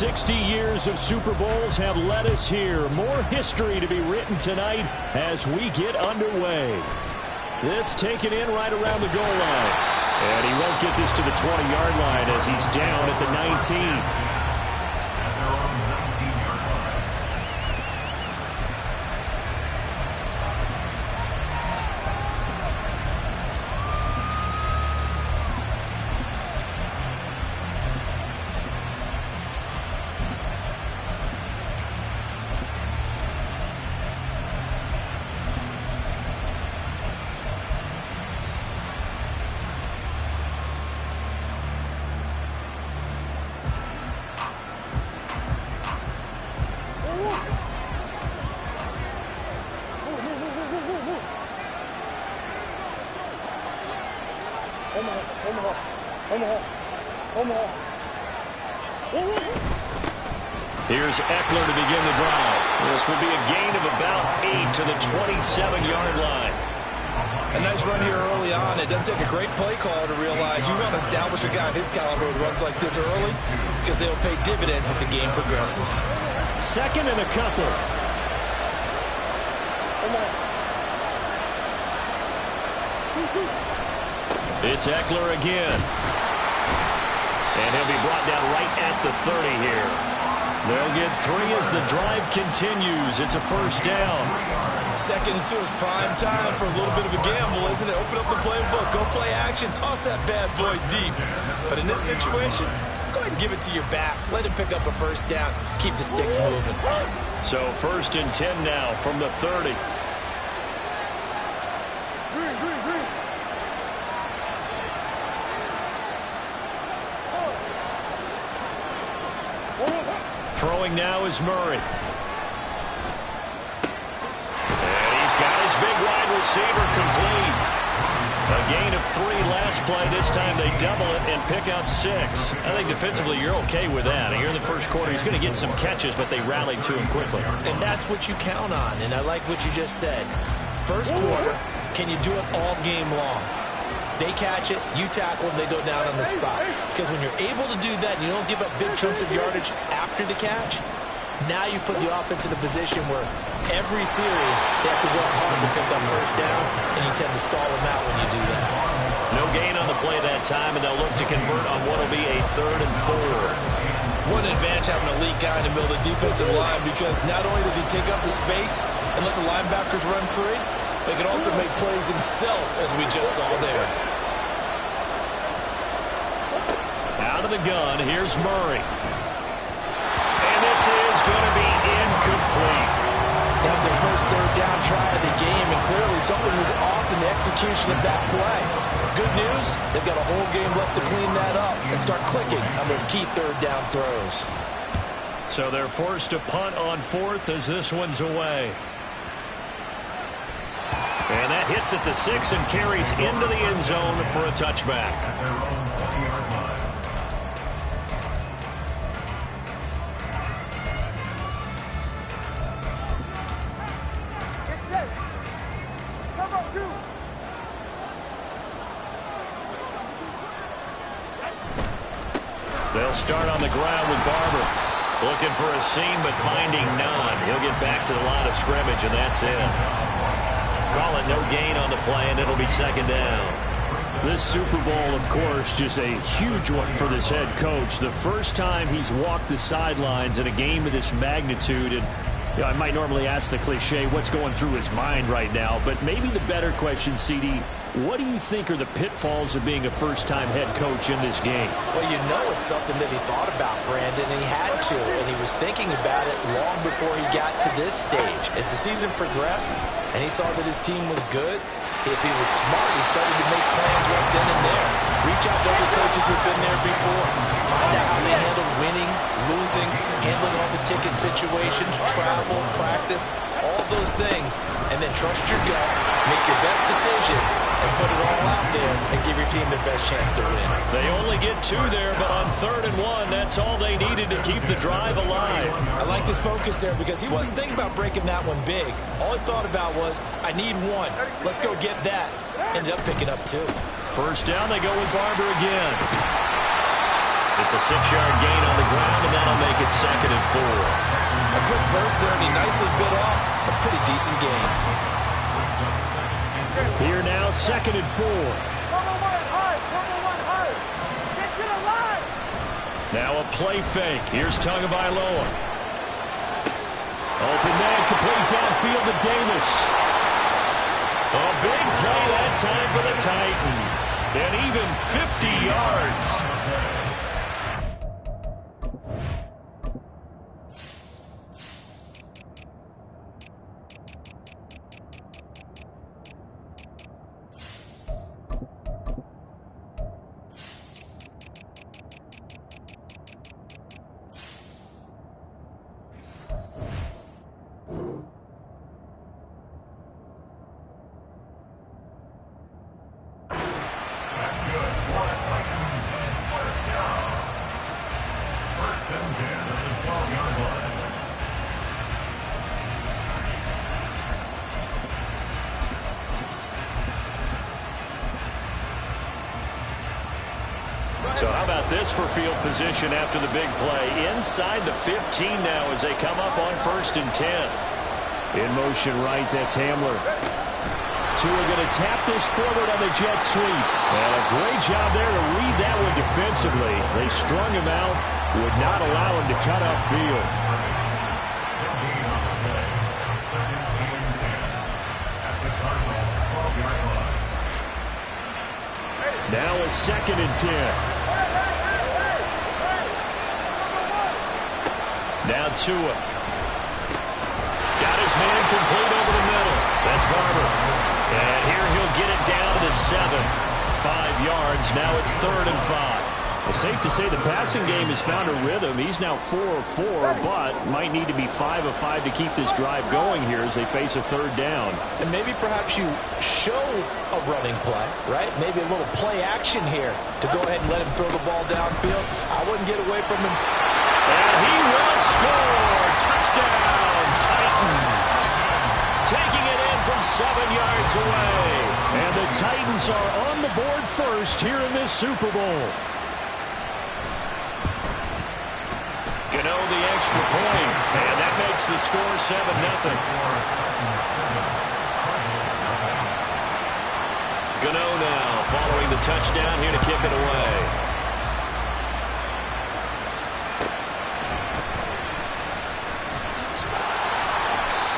60 years of Super Bowls have led us here. More history to be written tonight as we get underway. This taken in right around the goal line. And he won't get this to the 20-yard line as he's down at the 19. Here's Eckler to begin the drive. This will be a gain of about 8 to the 27-yard line. A nice run here early on. It doesn't take a great play caller to realize you want to establish a guy of his caliber with runs like this early because they'll pay dividends as the game progresses. Second and a couple. It's Eckler again. And he'll be brought down right at the 30 here. They'll get 3 as the drive continues. It's a first down. 2nd and 2 is prime time for a little bit of a gamble, isn't it? Open up the playbook, go play action, toss that bad boy deep. But in this situation, go ahead and give it to your back. Let him pick up a first down. Keep the sticks moving. So 1st and 10 now from the 30. Throwing now is Murray. And he's got his big wide receiver complete. A gain of 3 last play. This time they double it and pick up 6. I think defensively you're okay with that. Here in the first quarter he's going to get some catches, but they rallied to him quickly. And that's what you count on, and I like what you just said. First quarter, can you do it all game long? They catch it, you tackle them, they go down on the spot. Because when you're able to do that and you don't give up big chunks of yardage after the catch, now you put the offense in a position where every series they have to work hard to pick up first downs, and you tend to stall them out when you do that. No gain on the play that time, and they'll look to convert on what will be a 3rd and 4. What an advantage having an elite guy in the middle of the defensive line, because not only does he take up the space and let the linebackers run free, but he can also make plays himself, as we just saw there. Out of the gun, here's Murray. And this is going to be incomplete. That was their first 3rd down try of the game, and clearly something was off in the execution of that play. Good news, they've got a whole game left to clean that up and start clicking on those key 3rd down throws. So they're forced to punt on 4th as this one's away. And that hits at the 6 and carries into the end zone for a touchback. They'll start on the ground with Barber. Looking for a seam, but finding none. He'll get back to the line of scrimmage, and that's it. Call it no gain on the play, and it'll be 2nd down. This Super Bowl, of course, just a huge one for this head coach. The first time he's walked the sidelines in a game of this magnitude, and I might normally ask the cliche, what's going through his mind right now? But maybe the better question, CD, what do you think are the pitfalls of being a first-time head coach in this game? Well, you know it's something that he thought about, Brandon, and he had to, and he was thinking about it long before he got to this stage. As the season progressed and he saw that his team was good, if he was smart, he started to make plans right then and there. Reach out to other coaches who've been there before. Find out how they handle winning, losing, handling all the ticket situations, travel, practice, all those things. And then trust your gut, make your best decision, and put it all out there and give your team their best chance to win. They only get 2 there, but on 3rd and 1, that's all they needed to keep the drive alive. I liked his focus there because he wasn't thinking about breaking that one big. All he thought about was, I need 1. Let's go get that. Ended up picking up 2. First down, they go with Barber again. It's a 6-yard gain on the ground, and that'll make it 2nd and 4. A quick burst there, and he nicely bit off a pretty decent gain. Here now, 2nd and 4. Now a play fake. Here's Tagovailoa. Open man, complete downfield to Davis. A big play that time for the Titans. And even 50 yards. So how about this for field position after the big play? Inside the 15 now as they come up on 1st and 10. In motion right, that's Hamler. Tua going to tap this forward on the jet sweep. And a great job there to read that one defensively. They strung him out, would not allow him to cut upfield. Now a 2nd and 10. Now Tua. Got his man complete over the middle. That's Barber. And here he'll get it down to 7. 5 yards. Now it's 3rd and 5. It's safe to say the passing game has found a rhythm. He's now 4 of 4, but might need to be 5 of 5 to keep this drive going here as they face a 3rd down. And maybe perhaps you show a running play, right? Maybe a little play action here to go ahead and let him throw the ball downfield. I wouldn't get away from him. And he will score. Touchdown, Titans. Taking it in from 7 yards away. And the Titans are on the board first here in this Super Bowl. Gano the extra point. And that makes the score 7-0. Gano now following the touchdown here to kick it away.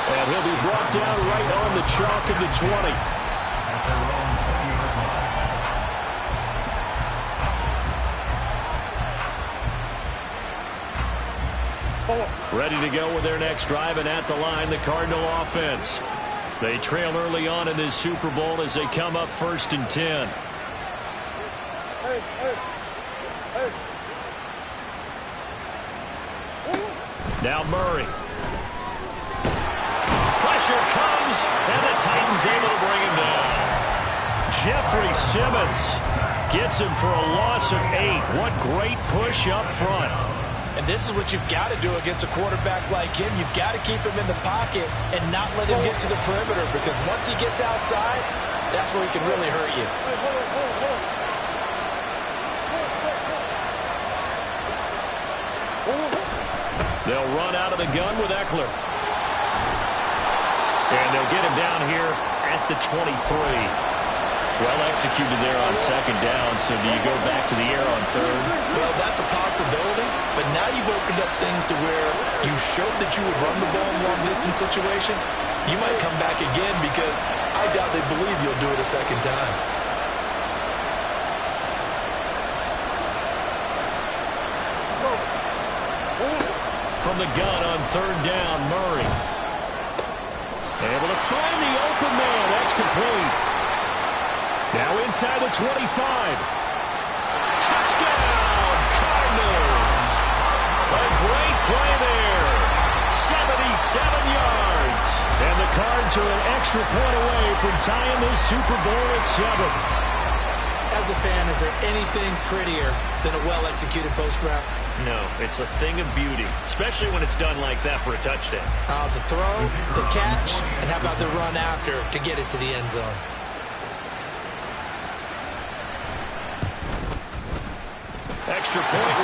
And he'll be brought down right on the chalk of the 20. Ready to go with their next drive, and at the line, the Cardinal offense. They trail early on in this Super Bowl as they come up 1st and 10. Now Murray. Pressure comes, and the Titans able to bring him down. Jeffrey Simmons gets him for a loss of 8. What great push up front. And this is what you've got to do against a quarterback like him. You've got to keep him in the pocket and not let him get to the perimeter, because once he gets outside, that's where he can really hurt you. They'll run out of the gun with Eckler. And they'll get him down here at the 23. Well executed there on 2nd down, so do you go back to the air on 3rd? Well, that's a possibility, but now you've opened up things to where you showed that you would run the ball in long-distance situation. You might come back again, because I doubt they believe you'll do it a 2nd time. From the gun on 3rd down, Murray. Able to find the open man. That's complete. Now inside the 25. Touchdown, Cardinals. A great play there. 77 yards. And the Cards are an extra point away from tying this Super Bowl at 7. As a fan, is there anything prettier than a well-executed post route? No, it's a thing of beauty, especially when it's done like that for a touchdown. The throw, the catch, and how about the run after to get it to the end zone? Extra point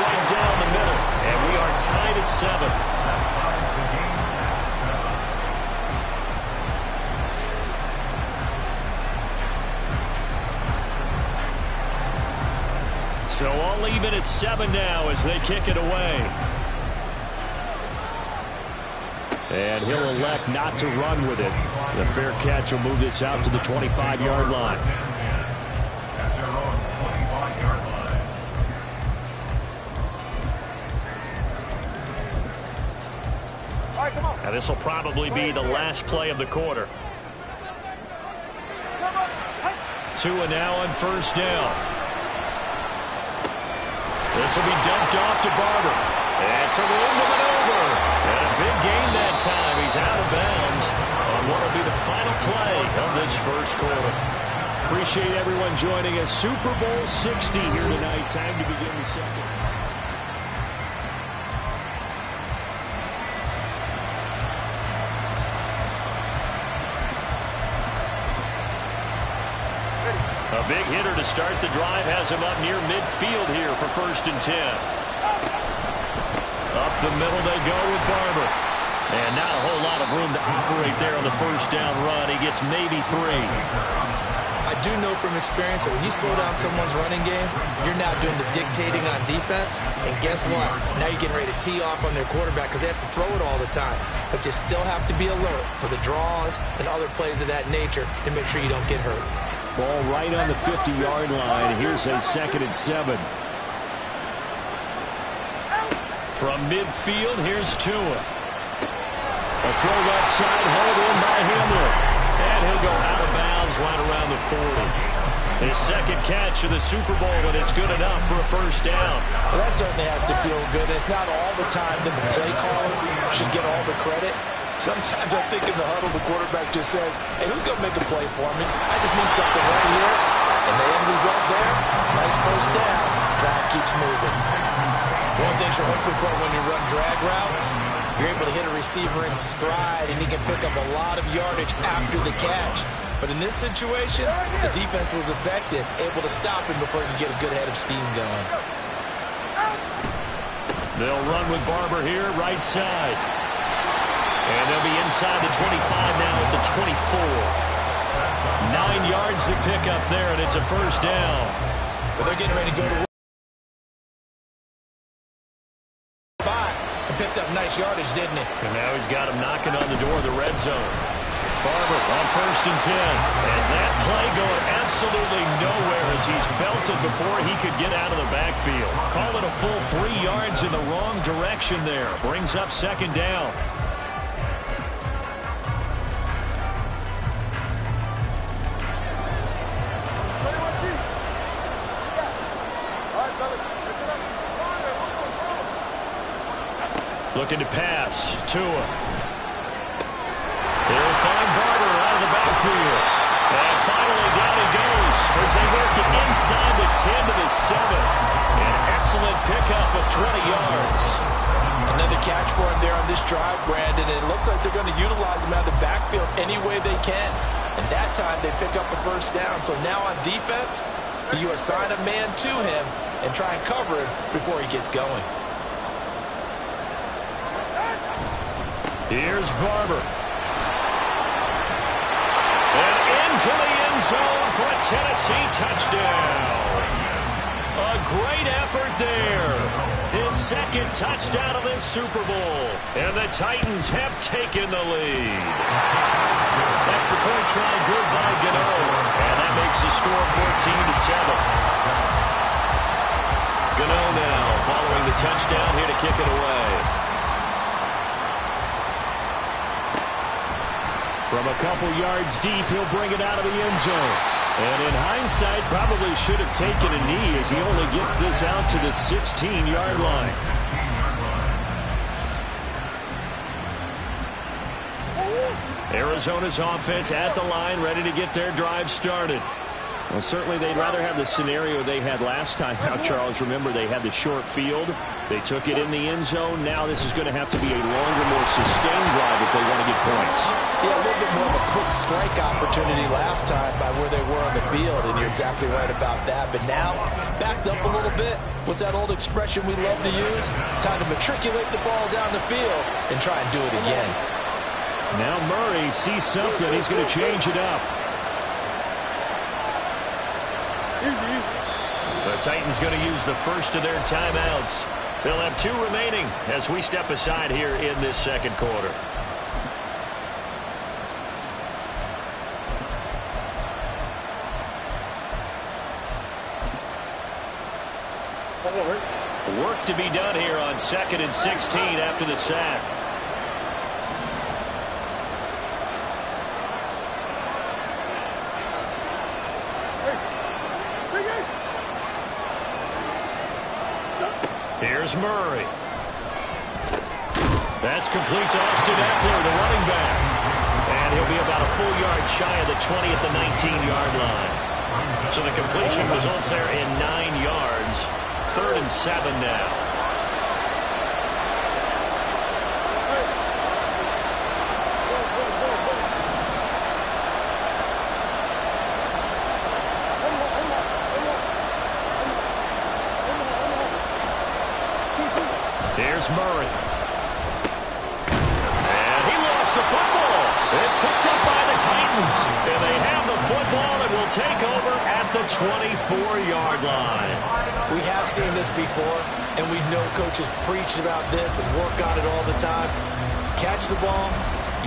7. So all even at 7 now as they kick it away. And he'll elect not to run with it. The fair catch will move this out to the 25-yard line. Now this will probably be the last play of the quarter. Tua now on first down. This will be dumped off to Barber. It's a little maneuver. And a big gain that time. He's out of bounds on what will be the final play of this first quarter. Appreciate everyone joining us. Super Bowl 60 here tonight. Time to begin the second. A big hitter to start the drive has him up near midfield here for 1st and 10. Up the middle they go with Barber. And not a whole lot of room to operate there on the first down run. He gets maybe 3. I do know from experience that when you slow down someone's running game, you're now doing the dictating on defense. And guess what? Now you're getting ready to tee off on their quarterback because they have to throw it all the time. But you still have to be alert for the draws and other plays of that nature to make sure you don't get hurt. Ball right on the 50-yard line. Here's a 2nd and 7. From midfield, here's Tua. A throw left side, hauled in by Hamler. And he'll go out of bounds right around the 40. His 2nd catch of the Super Bowl, and it's good enough for a first down. Well, that certainly has to feel good. It's not all the time that the play caller should get all the credit. Sometimes I think in the huddle, the quarterback just says, hey, who's going to make a play for me? I just need something right here. And the end result there, nice first down. Drive keeps moving. One thing you're hoping for when you run drag routes, you're able to hit a receiver in stride, and he can pick up a lot of yardage after the catch. But in this situation, the defense was effective, able to stop him before he could get a good head of steam going. They'll run with Barber here, right side. And they'll be inside the 25 now at the 24. 9 yards to pick up there, and it's a first down. But they're getting ready to go to and picked up nice yardage, didn't he? And now he's got him knocking on the door of the red zone. Barber on 1st and 10. And that play going absolutely nowhere as he's belted before he could get out of the backfield. Call it a full 3 yards in the wrong direction there. Brings up 2nd down. Looking to pass. Tua. They'll find Barber out of the backfield. And finally down he goes as they work it inside the 10 to the 7. An excellent pickup of 20 yards. Another catch for him there on this drive, Brandon. And it looks like they're going to utilize him out of the backfield any way they can. And that time they pick up a first down. So now on defense, you assign a man to him and try and cover him before he gets going. Here's Barber. And into the end zone for a Tennessee touchdown. A great effort there. His 2nd touchdown of this Super Bowl. And the Titans have taken the lead. Extra point try good by Gano. And that makes the score 14-7. Gano now following the touchdown here to kick it away. From a couple yards deep, he'll bring it out of the end zone. And in hindsight, probably should have taken a knee as he only gets this out to the 16-yard line. Arizona's offense at the line, ready to get their drive started. Well, certainly they'd rather have the scenario they had last time out, Charles. Remember, they had the short field. They took it in the end zone. Now this is going to have to be a longer, more sustained drive if they want to get points. Yeah, a little bit more of a quick strike opportunity last time by where they were on the field, and you're exactly right about that. But now, backed up a little bit, what's that old expression we love to use? Time to matriculate the ball down the field and try and do it again. Now Murray sees something. He's going to change it up. The Titans going to use the first of their timeouts. They'll have 2 remaining as we step aside here in this second quarter. Work to be done here on 2nd and 16 after the sack. Here's Murray. That's complete to Austin Eckler, the running back. And he'll be about a full yard shy of the 20 at the 19-yard line. So the completion results there in 9 yards. 3rd and 7 now. Here's Murray. And he lost the football. It's picked up by the Titans. And they have the football and will take over at the 24-yard line. We have seen this before, and we know coaches preach about this and work on it all the time. Catch the ball.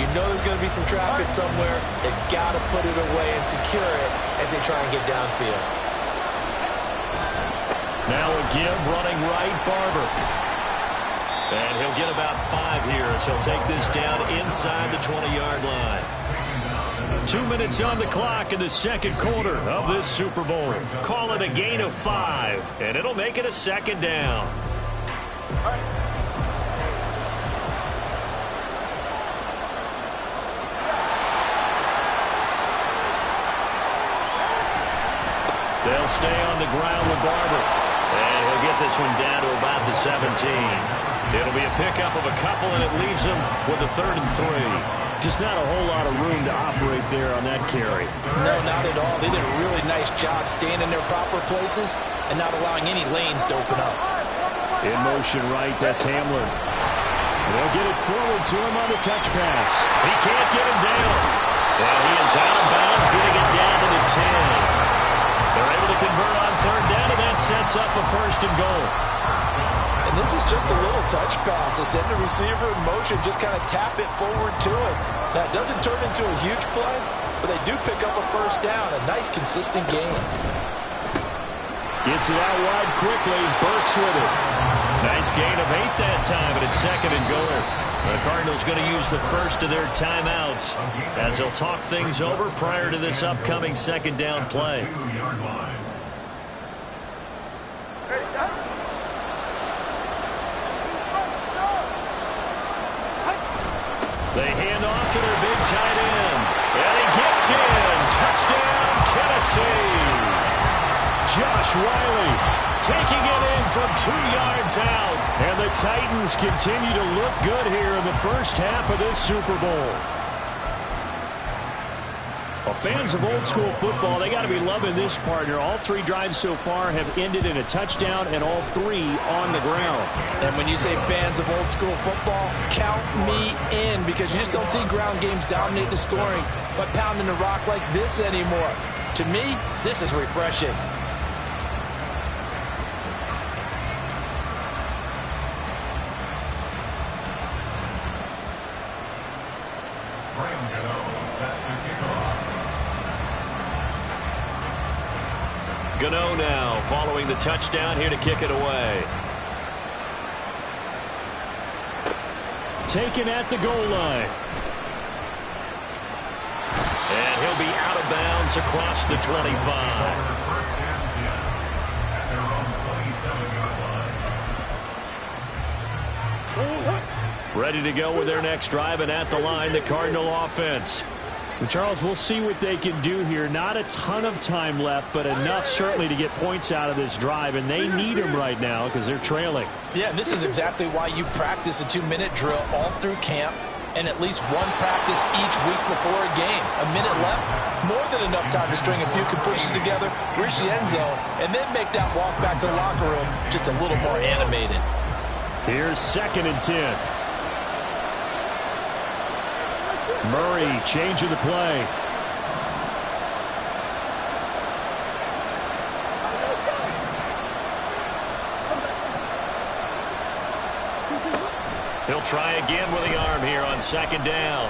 You know there's going to be some traffic somewhere. They've got to put it away and secure it as they try and get downfield. Now a give running right, Barber. And he'll get about 5 here as he'll take this down inside the 20-yard line. 2 minutes on the clock in the second quarter of this Super Bowl. Call it a gain of 5, and it'll make it a 2nd down. They'll stay on the ground with Barber. And he'll get this one down to about the 17. It'll be a pickup of a couple, and it leaves him with a 3rd and 3. Just not a whole lot of room to operate there on that carry. No, not at all. They did a really nice job staying in their proper places and not allowing any lanes to open up. In motion right, that's Hamlin. They'll get it forward to him on the touch pass. He can't get him down. And he is out of bounds, getting it down to the 10. They're able to convert on 3rd down, and that sets up a 1st and goal. And this is just a little touch pass. They send the receiver in motion, just kind of tap it forward to him. Now, it doesn't turn into a huge play, but they do pick up a 1st down. A nice, consistent game. Gets it out wide quickly. Burks with it. Nice gain of 8 that time, and it's 2nd and goal. The Cardinals going to use the first of their timeouts as they'll talk things over prior to this upcoming 2nd down play. They hand off to their big tight end. And he gets in. Touchdown, Tennessee. Josh Wiley taking it in from 2 yards out. And the Titans continue to look good here in the first half of this Super Bowl. Well, fans of old school football, they got to be loving this partner. All 3 drives so far have ended in a touchdown, and all 3 on the ground. And when you say fans of old school football, count me in, because you just don't see ground games dominate the scoring by pounding the rock like this anymore. To me, this is refreshing. Gano now following the touchdown here to kick it away. Taken at the goal line. And he'll be out of bounds across the 25. Ready to go with their next drive, and at the line, the Cardinal offense. Charles, we'll see what they can do here. Not a ton of time left, but enough certainly to get points out of this drive, and they need them right now because they're trailing. Yeah, and this is exactly why you practice a 2-minute drill all through camp and at least one practice each week before a game. A minute left, more than enough time to string a few completions together, reach the end zone, and then make that walk back to the locker room just a little more animated. Here's 2nd and 10. Murray changing the play. He'll try again with the arm here on 2nd down.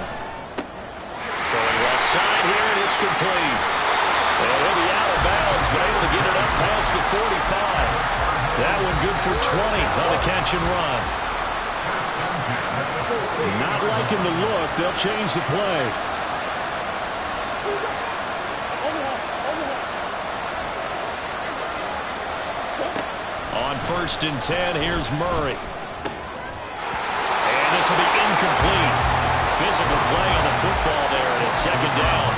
Throwing left side here, and it's complete. And he'll be out of bounds, but able to get it up past the 45. That one good for 20 on the catch and run. Not liking the look. They'll change the play. On 1st and 10, here's Murray. And this will be incomplete. Physical play on the football there, and it's 2nd down.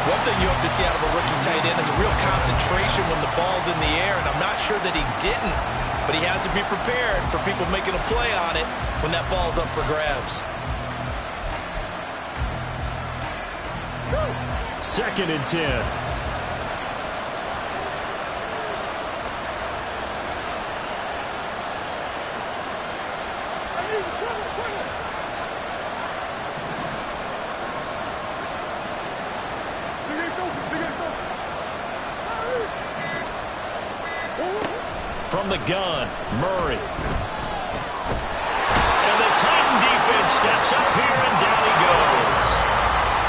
One thing you hope to see out of a rookie tight end is a real concentration when the ball's in the air, and I'm not sure that he didn't, but he has to be prepared for people making a play on it when that ball's up for grabs. 2nd and 10. From the gun, Murray. And the Titan defense steps up here, and down he goes.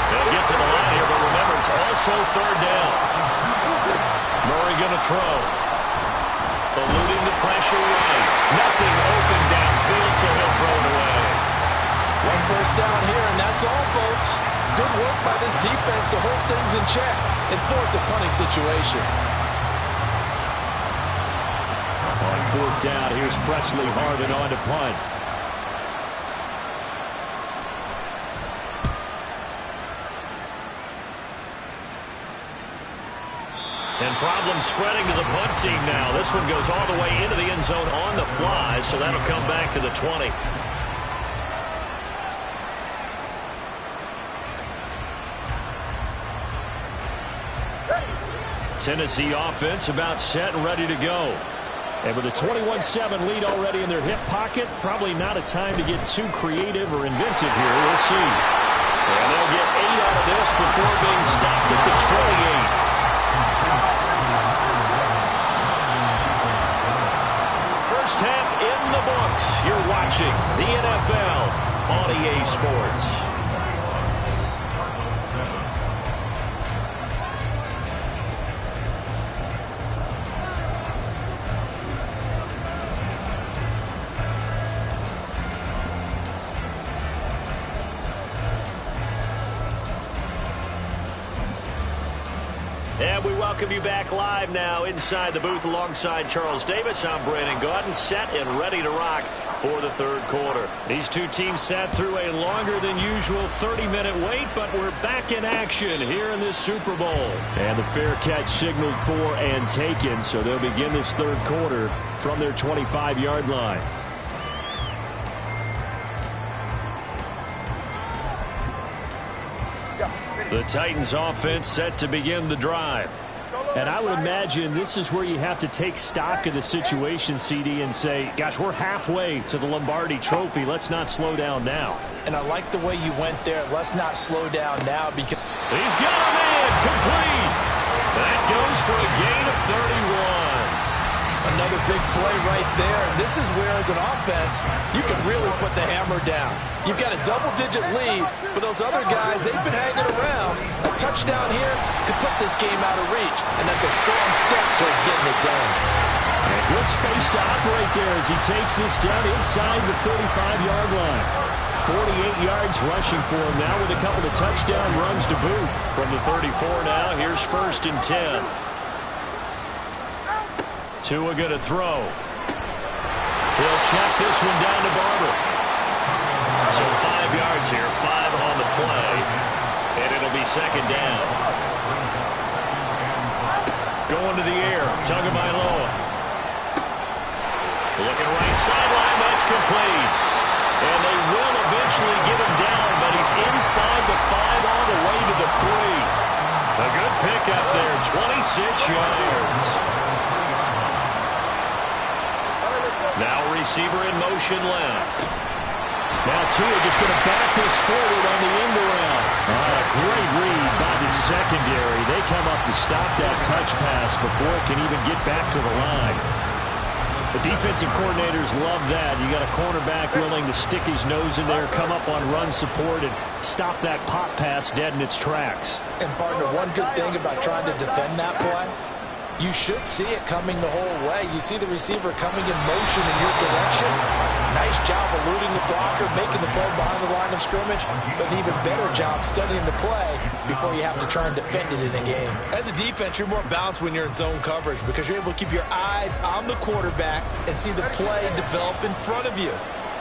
They'll get to the line here, but remember, it's also 3rd down. Murray going to throw. Eluding the pressure right. Nothing open downfield, so he'll throw it away. 1 first down here, and that's all, folks. Good work by this defense to hold things in check and force a punting situation. On 4th down, here's Presley Harvin on to punt. And problems spreading to the punt team now. This one goes all the way into the end zone on the fly, so that'll come back to the 20. Tennessee offense about set and ready to go. And with a 21-7 lead already in their hip pocket, probably not a time to get too creative or inventive here. We'll see. And they'll get 8 out of this before being stopped at the 28. First half in the books. You're watching the NFL on EA Sports. And we welcome you back live now inside the booth alongside Charles Davis. I'm Brandon Gaudin, set and ready to rock for the 3rd quarter. These two teams sat through a longer than usual 30-minute wait, but we're back in action here in this Super Bowl. And the fair catch signaled for and taken, so they'll begin this 3rd quarter from their 25-yard line. The Titans offense set to begin the drive. And I would imagine this is where you have to take stock of the situation, CD, and say, gosh, we're halfway to the Lombardi Trophy. Let's not slow down now. And I like the way you went there. Let's not slow down now because he's got a man complete. That goes for a gain of 31. Another big play right there. And this is where, as an offense, you can really put the hammer down. You've got a double-digit lead, but those other guys, they've been hanging around. A touchdown here could put this game out of reach, and that's a strong step towards getting it done. And good space to operate there as he takes this down inside the 35-yard line. 48 yards rushing for him now with a couple of touchdown runs to boot. From the 34 now, here's 1st and 10. Tua going to throw. He'll check this one down to Barber. So 5 yards here, 5 on the play. And it'll be second down. Going to the air. Tagovailoa. Looking right sideline. That's complete. And they will eventually get him down, but he's inside the 5 all the way to the 3. A good pickup there. 26 yards. Now receiver in motion left. Now Tua just going to back this forward on the end around. Great read by the secondary. They come up to stop that touch pass before it can even get back to the line. The defensive coordinators love that. You got a cornerback willing to stick his nose in there, come up on run support, and stop that pop pass dead in its tracks. And, partner, one good thing about trying to defend that play, you should see it coming the whole way. You see the receiver coming in motion in your direction. Nice job eluding the blocker, making the play behind the line of scrimmage, but an even better job studying the play before you have to try and defend it in a game. As a defense, you're more balanced when you're in zone coverage because you're able to keep your eyes on the quarterback and see the play develop in front of you.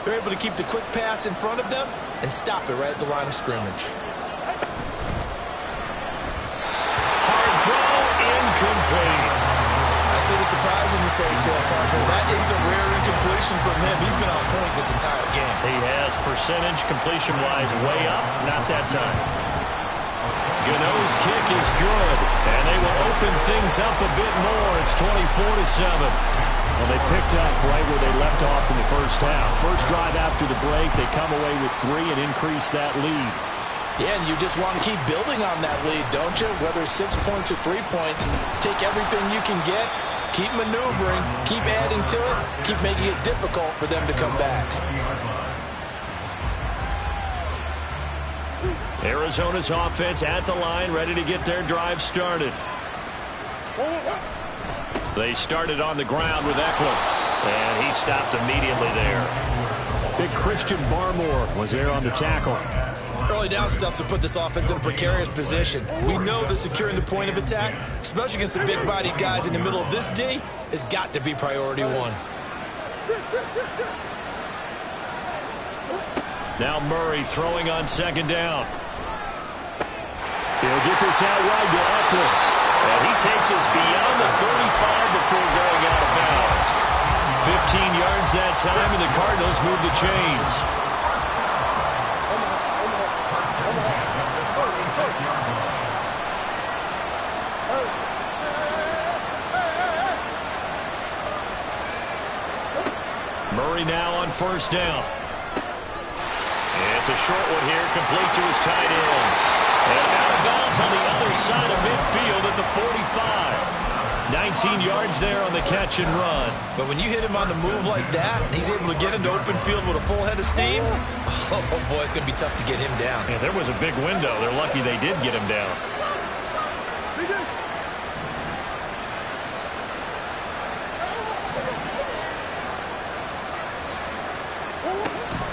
They're able to keep the quick pass in front of them and stop it right at the line of scrimmage. Hard throw, incomplete. I see the surprise in your face there, partner. That is a rare incompletion from him. He's been on point this entire game. He has percentage completion-wise way up. Not that time. Gano's kick is good, and they will open things up a bit more. It's 24-7. Well, they picked up right where they left off in the first half. First drive after the break, they come away with 3 and increase that lead. Yeah, and you just want to keep building on that lead, don't you? Whether it's 6 points or 3 points, take everything you can get, keep maneuvering, keep adding to it, keep making it difficult for them to come back. Arizona's offense at the line, ready to get their drive started. They started on the ground with Eckler, and he stopped immediately there. Big Christian Barmore was there on the tackle. Early down stuff to put this offense in a precarious position. We know that securing the point of attack, especially against the big-bodied guys in the middle of this D, has got to be priority 1. Now Murray throwing on second down. He'll get this out wide to Eckler. And he takes us beyond the 35 before going out of bounds. 15 yards that time, and the Cardinals move the chains. Murray now on first down. It's a short one here, complete to his tight end. And out of bounds on the other side of midfield at the 45. 19 yards there on the catch and run. But when you hit him on the move like that, and he's able to get into open field with a full head of steam, oh boy, it's going to be tough to get him down. Yeah, there was a big window. They're lucky they did get him down.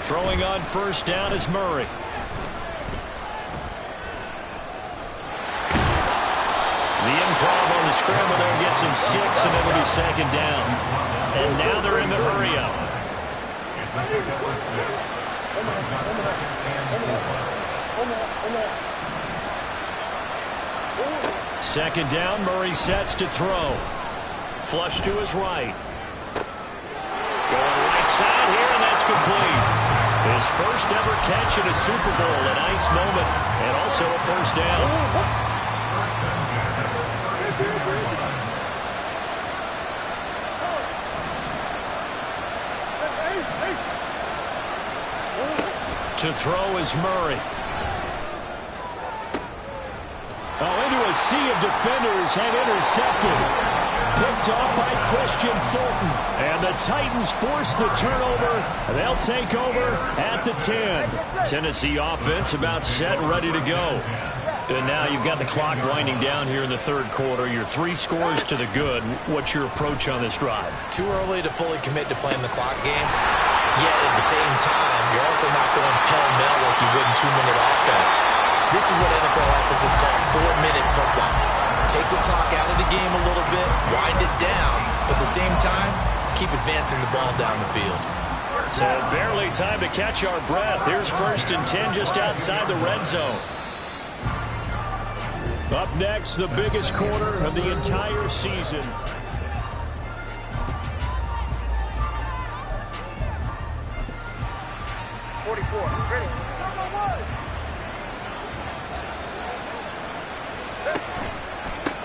Throwing on first down is Murray. The improv on the scramble there gets him 6, and it'll be second down. And now they're in the hurry-up. Second down, Murray sets to throw. Flush to his right. Going right side here, and that's complete. His first ever catch in a Super Bowl, a nice moment, and also a first down. To throw is Murray. Into a sea of defenders and intercepted. Picked off by Christian Fulton. And the Titans force the turnover. They'll take over at the 10. Tennessee offense about set and ready to go. And now you've got the clock winding down here in the third quarter. You're 3 scores to the good. What's your approach on this drive? Too early to fully commit to playing the clock game. Yet at the same time, you're also not going pell-mell like you would in 2-minute offense. This is what NFL offenses call 4-minute football. Take the clock out of the game a little bit, wind it down, but at the same time, keep advancing the ball down the field. So barely time to catch our breath. Here's 1st and 10 just outside the red zone. Up next, the biggest quarter of the entire season.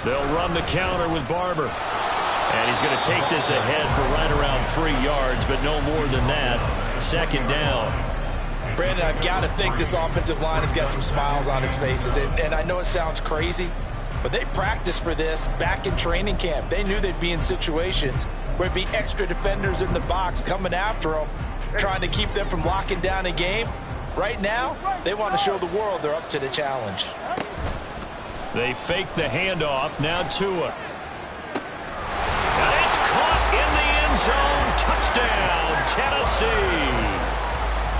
They'll run the counter with Barber. And he's going to take this ahead for right around 3 yards, but no more than that. Second down. Brandon, I've got to think this offensive line has got some smiles on its faces. And I know it sounds crazy, but they practiced for this back in training camp. They knew they'd be in situations where it'd be extra defenders in the box coming after them, trying to keep them from locking down a game. Right now, they want to show the world they're up to the challenge. They fake the handoff. Now Tua. And it's caught in the end zone. Touchdown, Tennessee.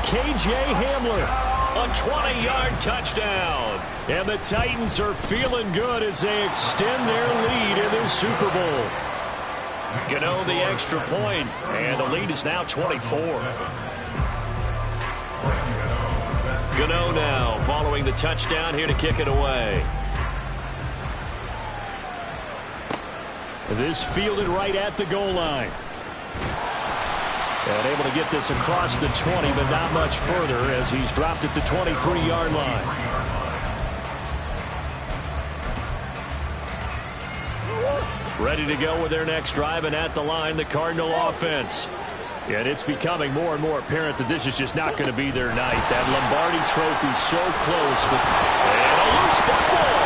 KJ Hamler. A 20-yard touchdown. And the Titans are feeling good as they extend their lead in the Super Bowl. Gano the extra point, and the lead is now 24. Gano now following the touchdown here to kick it away. This fielded right at the goal line. And able to get this across the 20, but not much further as he's dropped at the 23-yard line. Ready to go with their next drive, and at the line, the Cardinal offense. And it's becoming more and more apparent that this is just not going to be their night. That Lombardi trophy so close. And a loose football.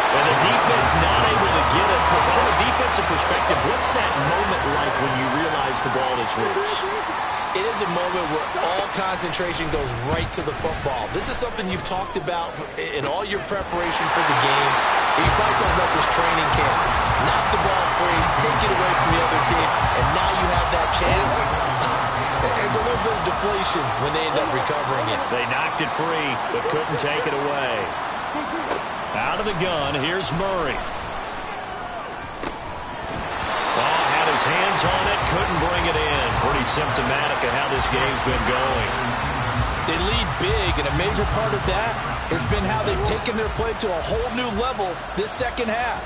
And the defense not able to get it. From a defensive perspective, what's that moment like when you realize the ball is loose? It is a moment where all concentration goes right to the football. This is something you've talked about in all your preparation for the game. You probably talked about this training camp. Knock the ball free, take it away from the other team, and now you have that chance. There's a little bit of deflation when they end up recovering it. They knocked it free, but couldn't take it away. Out of the gun, here's Murray. Ball had his hands on it, couldn't bring it in. Pretty symptomatic of how this game's been going. They lead big, and a major part of that has been how they've taken their play to a whole new level this second half.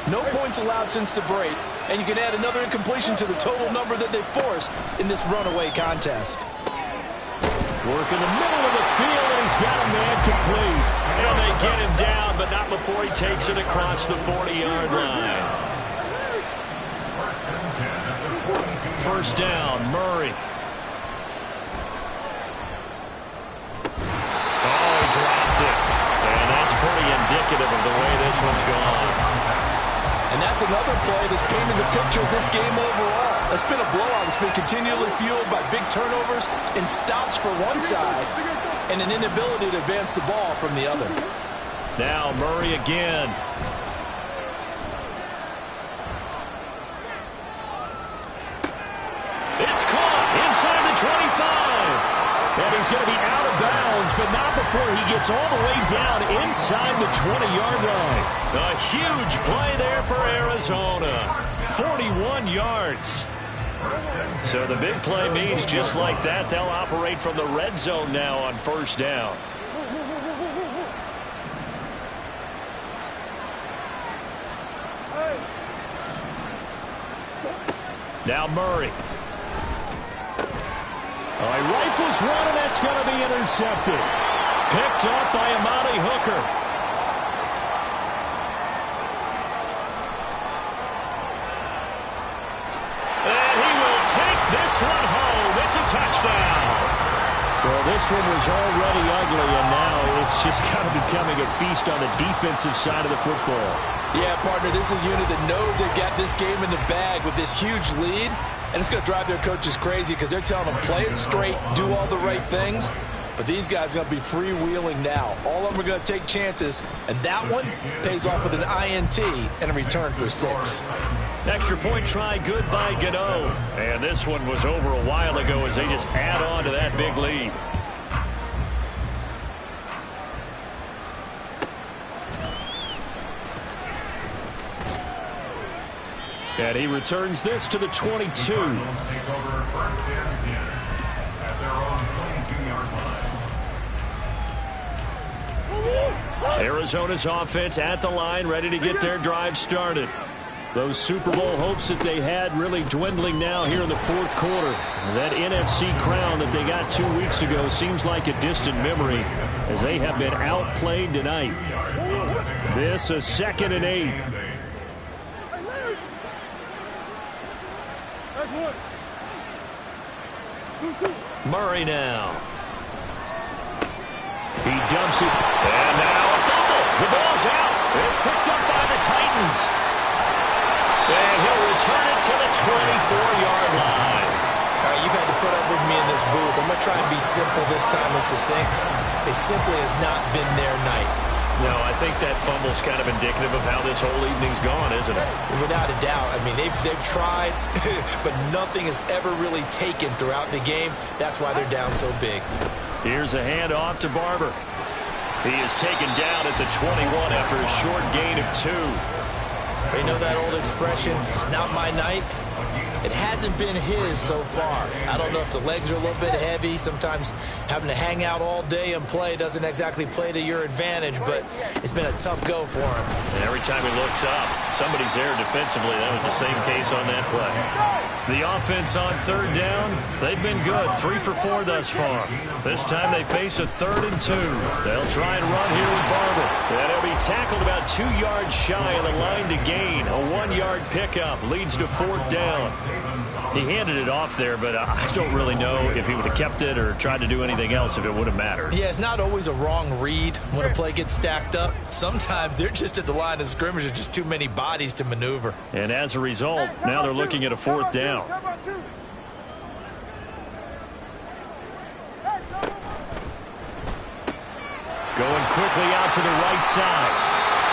No points allowed since the break, and you can add another incompletion to the total number that they forced in this runaway contest. Work in the middle of the field, and he's got a man complete. And they get him down, but not before he takes it across the 40-yard line. First down, Murray. Oh, he dropped it. And that's pretty indicative of the way this one's gone. And that's another play that's painted the picture of this game overall. It's been a blowout. It's been continually fueled by big turnovers and stops for one side and an inability to advance the ball from the other. Now Murray again. It's caught inside the 25. And he's going to be out of bounds, but not before he gets all the way down inside the 20-yard line. A huge play there for Arizona. 41 yards. So the big play means just like that, they'll operate from the red zone now on first down. Now Murray. He rifles one, and that's going to be intercepted. Picked up by Amani Hooker. And he will take this one home. It's a touchdown. Well, this one was already ugly, and now it's just kind of becoming a feast on the defensive side of the football. Yeah, partner, this is a unit that knows they've got this game in the bag with this huge lead, and it's going to drive their coaches crazy because they're telling them play it straight, do all the right things. But these guys are going to be freewheeling now. All of them are going to take chances, and that one pays off with an INT and a return for 6. Extra point try good by Gano. And this one was over a while ago as they just add on to that big lead. And he returns this to the 22. Arizona's offense at the line, ready to get their drive started. Those Super Bowl hopes that they had really dwindling now here in the fourth quarter. That NFC crown that they got 2 weeks ago seems like a distant memory as they have been outplayed tonight. This is 2nd and 8. Murray now. He dumps it. And now a fumble. The ball's out. It's picked up by the Titans. And he'll return it to the 24-yard line. All right, you've had to put up with me in this booth. I'm going to try and be simple this time and succinct. It simply has not been their night. No, I think that fumble's kind of indicative of how this whole evening's gone, isn't it? Without a doubt. I mean, they've tried, but nothing has ever really taken throughout the game. That's why they're down so big. Here's a handoff to Barber. He is taken down at the 21 after a short gain of 2. You know that old expression, it's not my night? It hasn't been his so far. I don't know if the legs are a little bit heavy. Sometimes having to hang out all day and play doesn't exactly play to your advantage, but it's been a tough go for him. And every time he looks up, somebody's there defensively. That was the same case on that play. The offense on 3rd down, they've been good. 3 for 4 thus far. This time they face a 3rd and 2. They'll try and run here with Barber. And he'll be tackled about 2 yards shy of the line to gain. A 1-yard pickup leads to 4th down. He handed it off there, but I don't really know if he would have kept it or tried to do anything else if it would have mattered. Yeah, it's not always a wrong read when a play gets stacked up. Sometimes they're just at the line of scrimmage. There's just too many bodies to maneuver. And as a result, now they're looking at a 4th down. Going quickly out to the right side.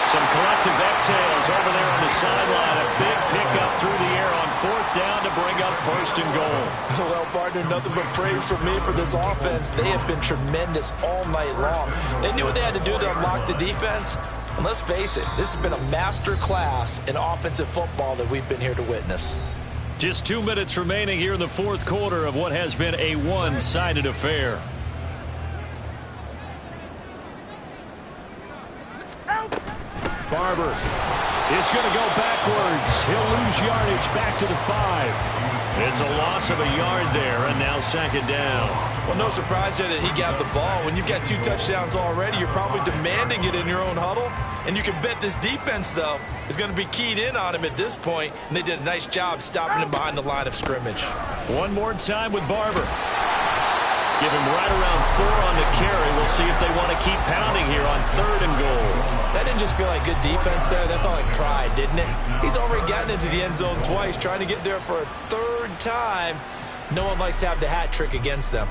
Some collective exhales over there on the sideline. A big pickup through the air on 4th down to bring up 1st and goal. Well, partner, nothing but praise from me for this offense. They have been tremendous all night long. They knew what they had to do to unlock the defense. And let's face it, this has been a master class in offensive football that we've been here to witness. Just 2 minutes remaining here in the fourth quarter of what has been a one-sided affair. Barber is going to go backwards. He'll lose yardage back to the 5. It's a loss of a yard there, and now 2nd down. Well, no surprise there that he got the ball. When you've got 2 touchdowns already, you're probably demanding it in your own huddle. And you can bet this defense, though, is going to be keyed in on him at this point. And they did a nice job stopping him behind the line of scrimmage. One more time with Barber. Give him right around 4 on the carry. We'll see if they want to keep pounding here on 3rd and goal. That didn't just feel like good defense there. That felt like pride, didn't it? He's already gotten into the end zone twice, trying to get there for a 3rd time. No one likes to have the hat trick against them.